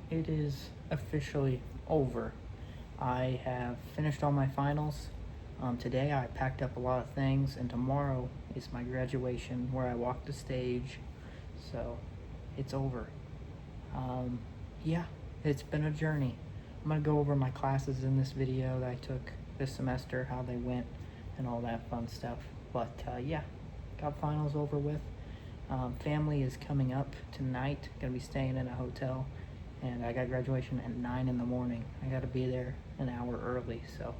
it is officially over. I have finished all my finals. Today I packed up a lot of things, and tomorrow is my graduation where I walk the stage. So it's over. Um, yeah, it's been a journey. I'm gonna go over my classes in this video that I took this semester, how they went, and all that fun stuff. But yeah, got finals over with. Family is coming up tonight. Gonna be staying in a hotel, and I got graduation at 9 in the morning. I got to be there an hour early, so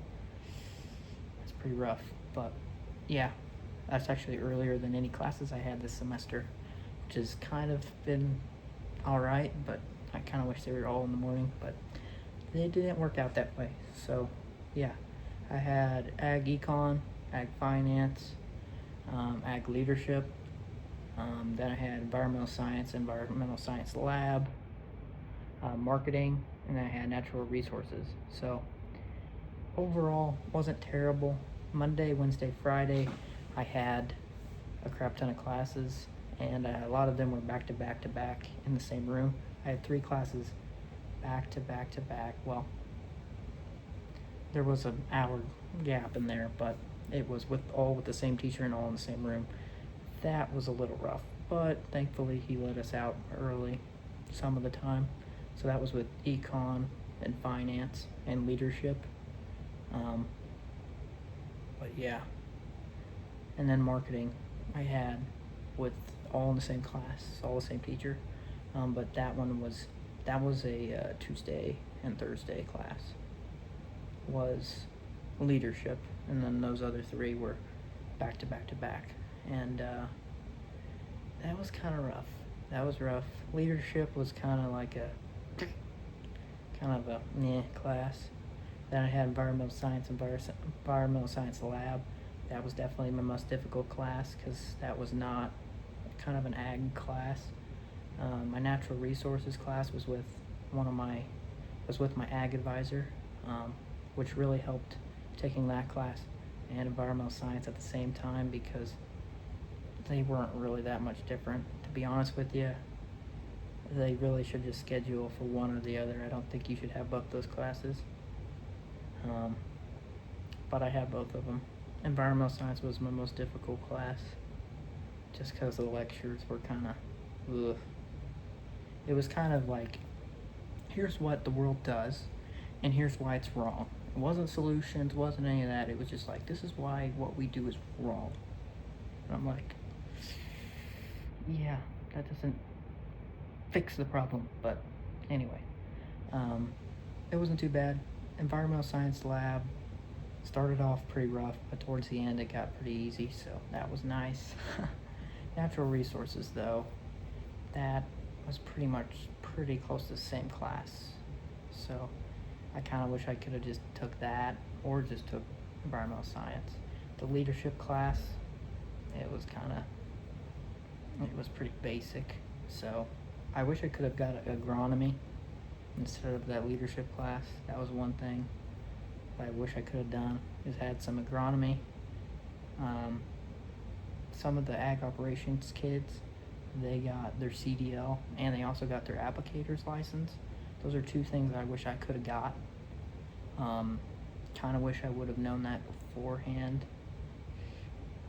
it's pretty rough. But yeah, that's actually earlier than any classes I had this semester, which has kind of been all right. But I kind of wish they were all in the morning, but they didn't work out that way. So yeah, I had ag econ, ag finance, ag leadership. Then I had environmental science lab, marketing, and then I had natural resources. So overall, wasn't terrible. Monday, Wednesday, Friday, I had a crap ton of classes, and a lot of them were back to back to back in the same room. I had 3 classes back to back to back. Well, there was an hour gap in there, but it was with the same teacher and all in the same room. That was a little rough, but thankfully he let us out early some of the time. So that was with econ and finance and leadership. But yeah, and then marketing I had with all in the same class, all the same teacher. But that was a Tuesday and Thursday class was leadership, and then those other 3 were back to back to back, and that was kind of rough. That was rough. Leadership was kind of like a meh class. Then I had environmental science lab. That was definitely my most difficult class because that was not kind of an ag class. My natural resources class was with my ag advisor, which really helped taking that class and environmental science at the same time because they weren't really that much different. To be honest with you, they really should just schedule for one or the other. I don't think you should have both those classes. But I had both of them. Environmental science was my most difficult class just because the lectures were kind of, it was kind of like, here's what the world does, and here's why it's wrong. It wasn't solutions, wasn't any of that. It was just like, this is why what we do is wrong. And I'm like, yeah, that doesn't fix the problem. But anyway, it wasn't too bad. Environmental science lab started off pretty rough, but towards the end it got pretty easy, so that was nice. Natural resources, though, that was pretty close to the same class. So I kind of wish I could have just took that or just took environmental science. The leadership class, it was pretty basic. So I wish I could have got agronomy instead of that leadership class. That was one thing that I wish I could have done, is had some agronomy. Some of the ag operations kids, they got their CDL and they also got their applicator's license. Those are 2 things I wish I could have got. Kind of wish I would have known that beforehand.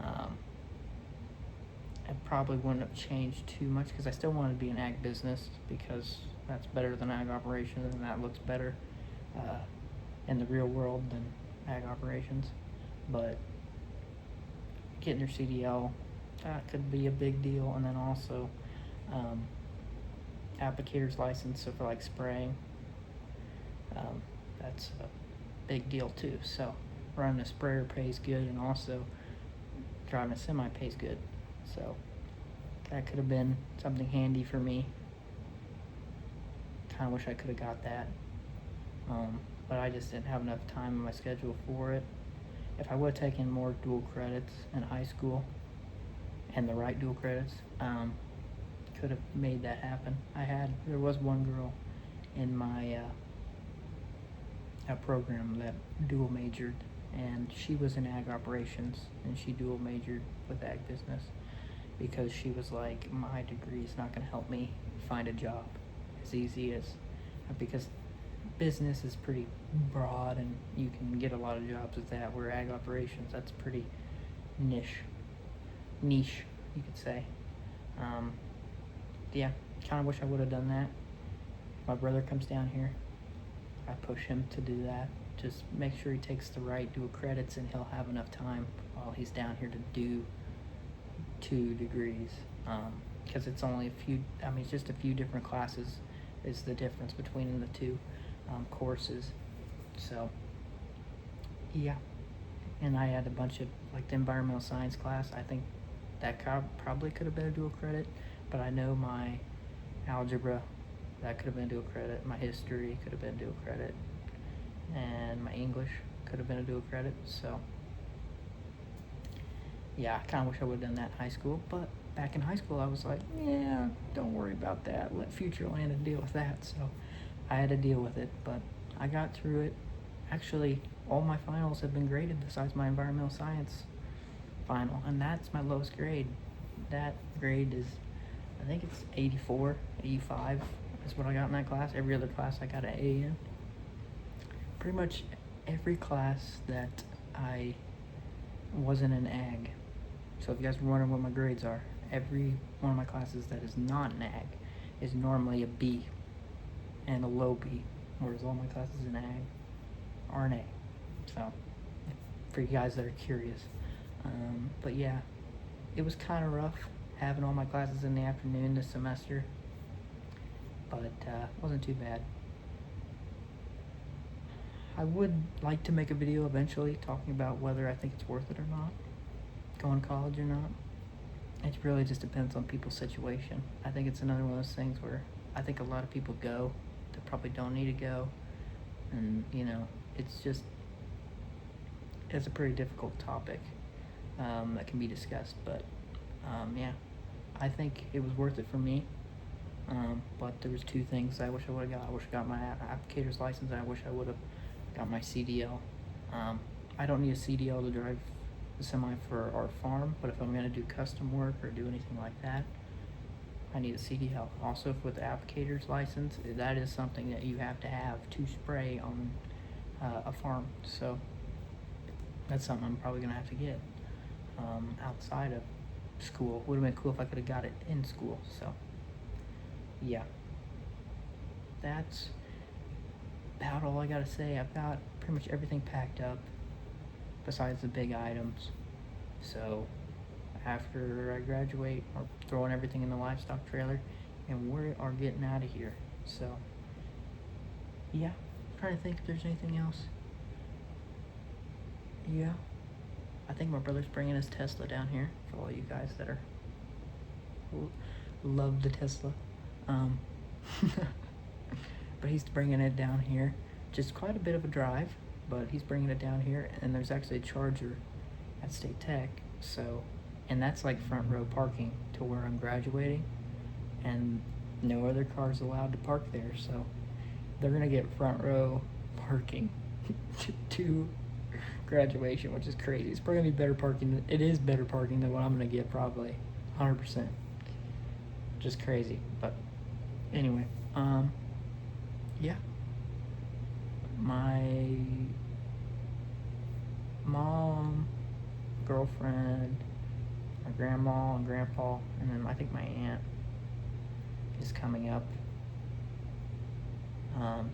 I probably wouldn't have changed too much because I still wanted to be in ag business because that's better than ag operations, and that looks better in the real world than ag operations. But getting your CDL, that could be a big deal, and then also applicator's license, so for like spraying, that's a big deal too. So running a sprayer pays good, and also driving a semi pays good. So that could have been something handy for me. Kind of wish I could have got that, but I just didn't have enough time in my schedule for it. If I would have taken more dual credits in high school, and the right dual credits, could have made that happen. There was one girl in my program that dual majored, and she was in ag operations, and she dual majored with ag business because she was like, my degree is not going to help me find a job as easy as because business is pretty broad and you can get a lot of jobs with that, where ag operations, that's pretty niche, you could say. Yeah, kind of wish I would have done that. My brother comes down here, I push him to do that. Just make sure he takes the right dual credits and he'll have enough time while he's down here to do 2 degrees. Because it's only it's just a few different classes is the difference between the 2 courses. So, yeah. And I had a bunch of, like, the environmental science class. I think that probably could have been a dual credit, but I know my algebra, that could have been dual credit. My history could have been dual credit. And my English could have been a dual credit. So, yeah, I kind of wish I would have done that in high school. But back in high school, I was like, yeah, don't worry about that. Let future Landon deal with that. So I had to deal with it, but I got through it. Actually, all my finals have been graded besides my environmental science final, and that's my lowest grade. That grade is, I think it's 84, 85 is what I got in that class. Every other class I got an A in. Pretty much every class that I wasn't an ag. So if you guys were wondering what my grades are, every one of my classes that is not an ag is normally a B and a low B, whereas all my classes in ag are an A. So, for you guys that are curious. But yeah, it was kind of rough having all my classes in the afternoon this semester, but wasn't too bad. I would like to make a video eventually talking about whether I think it's worth it or not, going to college or not. It really just depends on people's situation. I think it's another one of those things where I think a lot of people go that probably don't need to go, and it's a pretty difficult topic that can be discussed, but yeah, I think it was worth it for me. But there was 2 things I wish I would have got. I wish I got my applicator's license, and I wish I would have got my CDL. I don't need a CDL to drive the semi for our farm, but if I'm going to do custom work or do anything like that, I need a CDL. Also, with the applicator's license, that is something that you have to have to spray on a farm. So that's something I'm probably going to have to get outside of school. Would have been cool if I could have got it in school. So yeah, that's about all I got to say. I've got pretty much everything packed up besides the big items. So after I graduate, I'm throwing everything in the livestock trailer and we are getting out of here. So yeah, I'm trying to think if there's anything else. Yeah, I think my brother's bringing his Tesla down here for all you guys that love the Tesla. But he's bringing it down here. Just quite a bit of a drive, but he's bringing it down here, and there's actually a charger at State Tech. So, and that's like front row parking to where I'm graduating, and no other cars allowed to park there. So they're gonna get front row parking to graduation, which is crazy. It's probably gonna be better parking. It is better parking than what I'm gonna get, probably 100%. Just crazy. But anyway, yeah, my mom, girlfriend, my grandma and grandpa, and then I think my aunt is coming up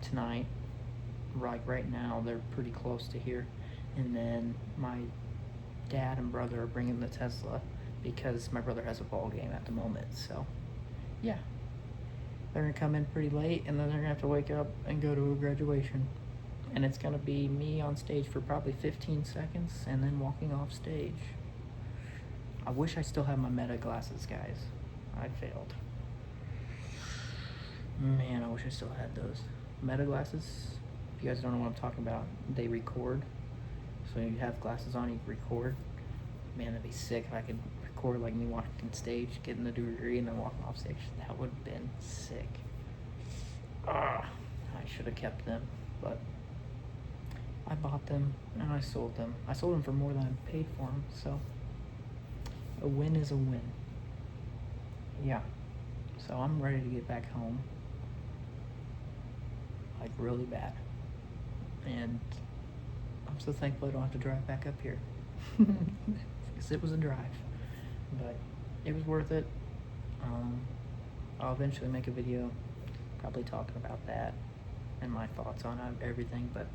tonight. Right now they're pretty close to here, and then my dad and brother are bringing the Tesla because my brother has a ball game at the moment. So yeah, they're gonna come in pretty late, and then they're gonna have to wake up and go to a graduation, and it's gonna be me on stage for probably 15 seconds and then walking off stage. I wish I still had my Meta glasses, guys. I failed. Man, I wish I still had those Meta glasses. If you guys don't know what I'm talking about, they record. So you have glasses on, you record. Man, that'd be sick if I could record like me walking stage, getting the degree, and then walking off stage. That would have been sick. I should have kept them, but I bought them and I sold them. I sold them for more than I paid for them, so a win is a win. Yeah, so I'm ready to get back home. like really bad. And I'm so thankful I don't have to drive back up here. Because it was a drive. But it was worth it. I'll eventually make a video probably talking about that and my thoughts on everything, but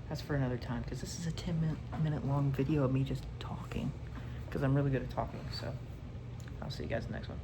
that's for another time, because this is a 10-minute long video of me just talking, because I'm really good at talking. So I'll see you guys in the next one.